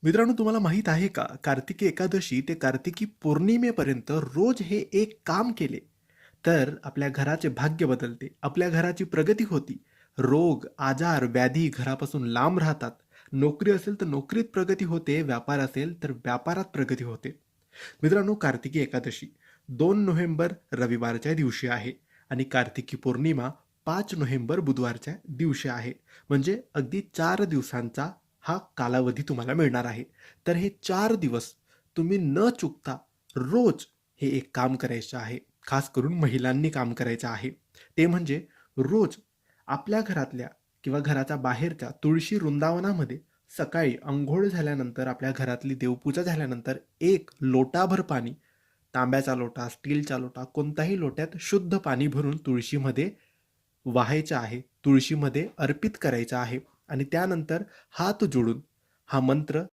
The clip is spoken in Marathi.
मित्रांनो, तुम्हाला माहीत आहे का, कार्तिकी एकादशी ते कार्तिकी पौर्णिमेपर्यंत रोज हे एक काम केले, तर आपल्या घराचे भाग्य बदलते, आपल्या घराची प्रगती होती. रोग, आजार, व्याधी घरापासून लांब राहतात. नोकरी असेल तर नोकरीत प्रगती होते, व्यापार असेल तर व्यापारात प्रगती होते. मित्रांनो, कार्तिकी एकादशी 2 नोव्हेंबर रविवारच्या दिवशी आहे आणि कार्तिकी पौर्णिमा 5 नोव्हेंबर बुधवारच्या दिवशी आहे. म्हणजे अगदी 4 दिवसांचा हा कालावधी तुम्हाला मिळणार आहे. तर हे 4 दिवस तुम्ही न चुकता रोज हे एक काम करायचं आहे. खास करून महिलांनी काम करायचं आहे. ते म्हणजे रोज आपल्या घरातल्या किंवा घराच्या बाहेरच्या तुळशी वृंदावनामध्ये सकाळी अंघोळ झाल्यानंतर, आपल्या घरातली देवपूजा झाल्यानंतर 1 लोटाभर पाणी, तांब्याचा लोटा, स्टीलचा लोटा, कोणत्याही लोट्यात शुद्ध पाणी भरून तुळशीमध्ये वाहायचं आहे, तुळशीमध्ये अर्पित करायचं आहे आणि त्यानंतर हात जोडून हा मंत्र